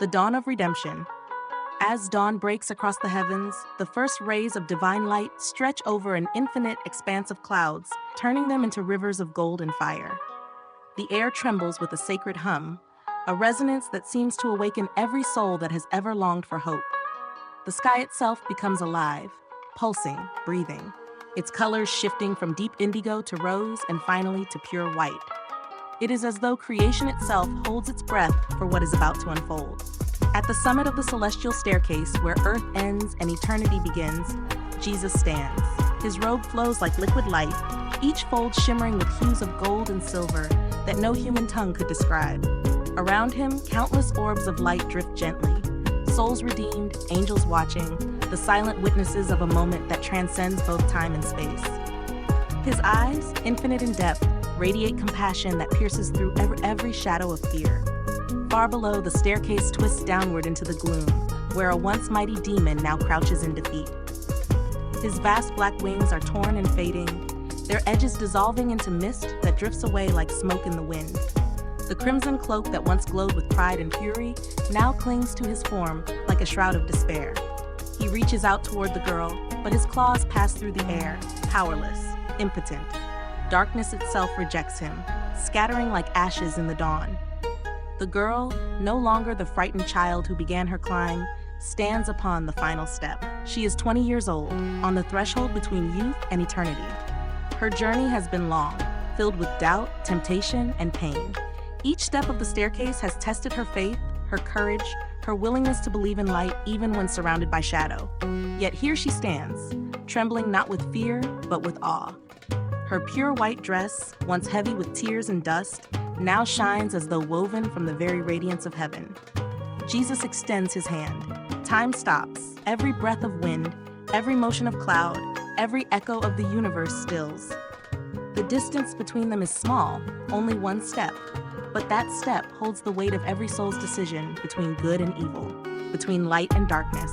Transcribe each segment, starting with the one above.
The dawn of redemption. As dawn breaks across the heavens, the first rays of divine light stretch over an infinite expanse of clouds, turning them into rivers of gold and fire. The air trembles with a sacred hum, a resonance that seems to awaken every soul that has ever longed for hope. The sky itself becomes alive, pulsing, breathing, its colors shifting from deep indigo to rose and finally to pure white. It is as though creation itself holds its breath for what is about to unfold. At the summit of the celestial staircase, where earth ends and eternity begins, Jesus stands. His robe flows like liquid light, each fold shimmering with hues of gold and silver that no human tongue could describe. Around him, countless orbs of light drift gently, souls redeemed, angels watching, the silent witnesses of a moment that transcends both time and space. His eyes, infinite in depth, radiate compassion that pierces through every shadow of fear. Far below, the staircase twists downward into the gloom, where a once mighty demon now crouches in defeat. His vast black wings are torn and fading, their edges dissolving into mist that drifts away like smoke in the wind. The crimson cloak that once glowed with pride and fury now clings to his form like a shroud of despair. He reaches out toward the girl, but his claws pass through the air, powerless, impotent. Darkness itself rejects him, scattering like ashes in the dawn. The girl, no longer the frightened child who began her climb, stands upon the final step. She is 20 years old, on the threshold between youth and eternity. Her journey has been long, filled with doubt, temptation, and pain. Each step of the staircase has tested her faith, her courage, her willingness to believe in light even when surrounded by shadow. Yet here she stands, trembling not with fear, but with awe. Her pure white dress, once heavy with tears and dust, now shines as though woven from the very radiance of heaven. Jesus extends his hand. Time stops. Every breath of wind, every motion of cloud, every echo of the universe stills. The distance between them is small, only one step. But that step holds the weight of every soul's decision between good and evil, between light and darkness.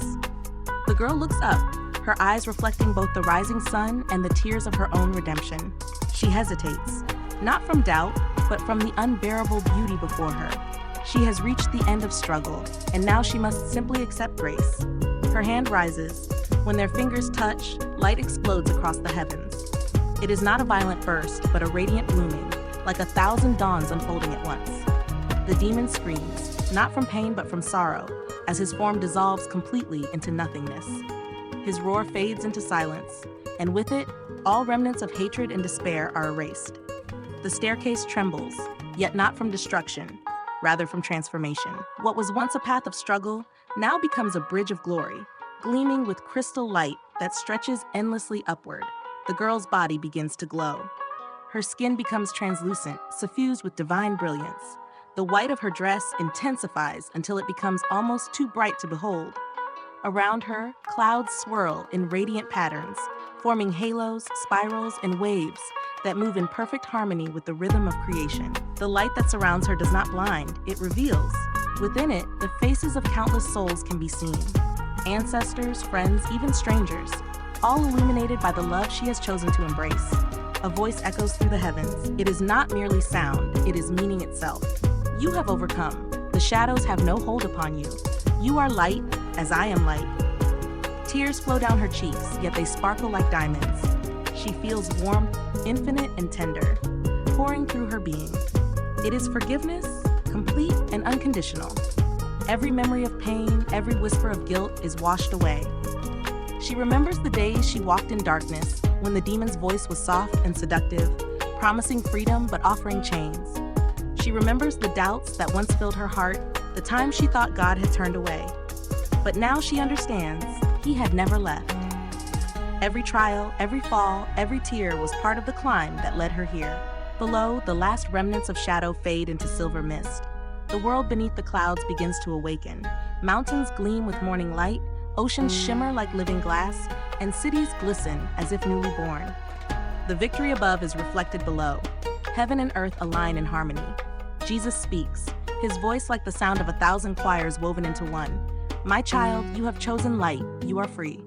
The girl looks up, her eyes reflecting both the rising sun and the tears of her own redemption. She hesitates, not from doubt, but from the unbearable beauty before her. She has reached the end of struggle, and now she must simply accept grace. Her hand rises. When their fingers touch, light explodes across the heavens. It is not a violent burst, but a radiant blooming, like 1,000 dawns unfolding at once. The demon screams, not from pain but from sorrow, as his form dissolves completely into nothingness. His roar fades into silence, and with it, all remnants of hatred and despair are erased. The staircase trembles, yet not from destruction, rather from transformation. What was once a path of struggle now becomes a bridge of glory, gleaming with crystal light that stretches endlessly upward. The girl's body begins to glow. Her skin becomes translucent, suffused with divine brilliance. The white of her dress intensifies until it becomes almost too bright to behold. Around her, clouds swirl in radiant patterns, forming halos, spirals, and waves that move in perfect harmony with the rhythm of creation. The light that surrounds her does not blind, it reveals. Within it, the faces of countless souls can be seen. Ancestors, friends, even strangers, all illuminated by the love she has chosen to embrace. A voice echoes through the heavens. It is not merely sound, it is meaning itself. You have overcome. The shadows have no hold upon you. You are light, as I am light. Tears flow down her cheeks, yet they sparkle like diamonds. She feels warmth, infinite and tender, pouring through her being. It is forgiveness, complete and unconditional. Every memory of pain, every whisper of guilt is washed away. She remembers the days she walked in darkness, when the demon's voice was soft and seductive, promising freedom but offering chains. She remembers the doubts that once filled her heart, the times she thought God had turned away. But now she understands, he had never left. Every trial, every fall, every tear was part of the climb that led her here. Below, the last remnants of shadow fade into silver mist. The world beneath the clouds begins to awaken. Mountains gleam with morning light, oceans shimmer like living glass, and cities glisten as if newly born. The victory above is reflected below. Heaven and earth align in harmony. Jesus speaks, his voice like the sound of 1,000 choirs woven into one. My child, you have chosen light, you are free.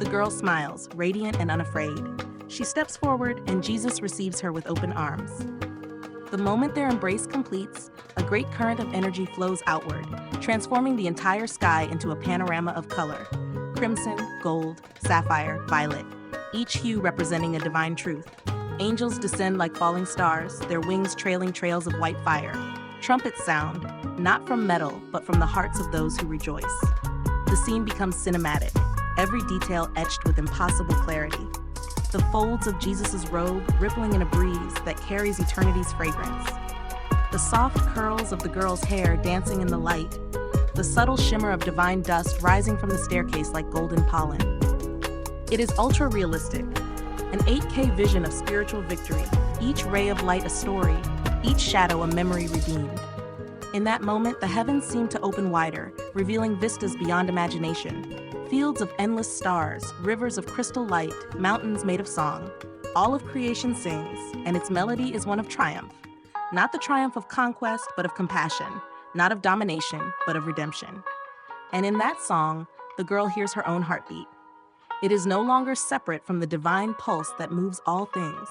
The girl smiles, radiant and unafraid. She steps forward and Jesus receives her with open arms. The moment their embrace completes, a great current of energy flows outward, transforming the entire sky into a panorama of color. Crimson, gold, sapphire, violet, each hue representing a divine truth. Angels descend like falling stars, their wings trailing trails of white fire. Trumpets sound, not from metal, but from the hearts of those who rejoice. The scene becomes cinematic, every detail etched with impossible clarity. The folds of Jesus' robe rippling in a breeze that carries eternity's fragrance. The soft curls of the girl's hair dancing in the light. The subtle shimmer of divine dust rising from the staircase like golden pollen. It is ultra-realistic, an 8K vision of spiritual victory, each ray of light a story, each shadow a memory redeemed. In that moment, the heavens seem to open wider, revealing vistas beyond imagination. Fields of endless stars, rivers of crystal light, mountains made of song. All of creation sings, and its melody is one of triumph. Not the triumph of conquest, but of compassion. Not of domination, but of redemption. And in that song, the girl hears her own heartbeat. It is no longer separate from the divine pulse that moves all things.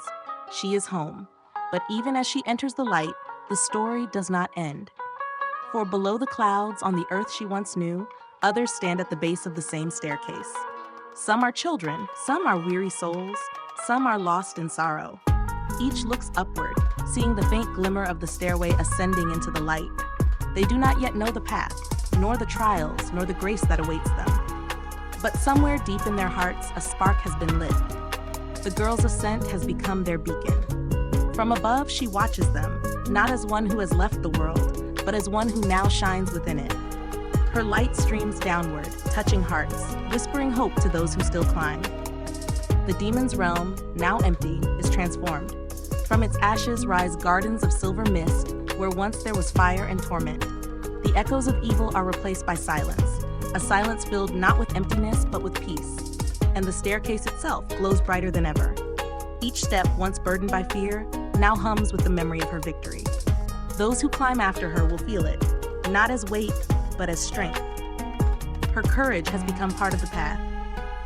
She is home. But even as she enters the light, the story does not end. For below the clouds, on the earth she once knew, others stand at the base of the same staircase. Some are children, some are weary souls, some are lost in sorrow. Each looks upward, seeing the faint glimmer of the stairway ascending into the light. They do not yet know the path, nor the trials, nor the grace that awaits them. But somewhere deep in their hearts, a spark has been lit. The girl's ascent has become their beacon. From above, she watches them, not as one who has left the world, but as one who now shines within it. Her light streams downward, touching hearts, whispering hope to those who still climb. The demon's realm, now empty, is transformed. From its ashes rise gardens of silver mist, where once there was fire and torment. The echoes of evil are replaced by silence, a silence filled not with emptiness, but with peace. And the staircase itself glows brighter than ever. Each step, once burdened by fear, now hums with the memory of her victory. Those who climb after her will feel it, not as weight, but as strength. Her courage has become part of the path.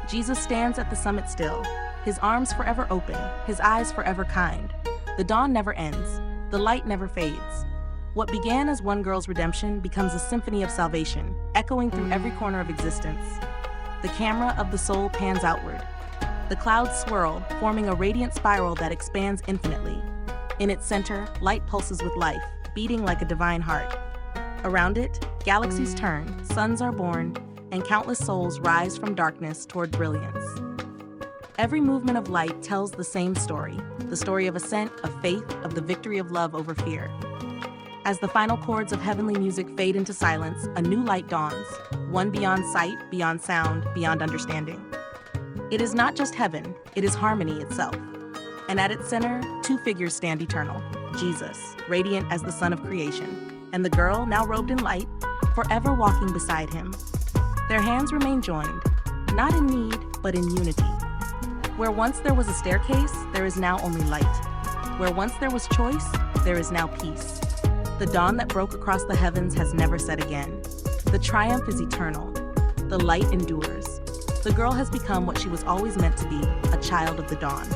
Jesus stands at the summit still, his arms forever open, his eyes forever kind. The dawn never ends, the light never fades. What began as one girl's redemption becomes a symphony of salvation, echoing through every corner of existence. The camera of the soul pans outward. The clouds swirl, forming a radiant spiral that expands infinitely. In its center, light pulses with life, beating like a divine heart. Around it, galaxies turn, suns are born, and countless souls rise from darkness toward brilliance. Every movement of light tells the same story, the story of ascent, of faith, of the victory of love over fear. As the final chords of heavenly music fade into silence, a new light dawns, one beyond sight, beyond sound, beyond understanding. It is not just heaven, it is harmony itself. And at its center, two figures stand eternal. Jesus, radiant as the sun of creation, and the girl, now robed in light, forever walking beside him. Their hands remain joined, not in need, but in unity. Where once there was a staircase, there is now only light. Where once there was choice, there is now peace. The dawn that broke across the heavens has never set again. The triumph is eternal. The light endures. The girl has become what she was always meant to be, a child of the dawn.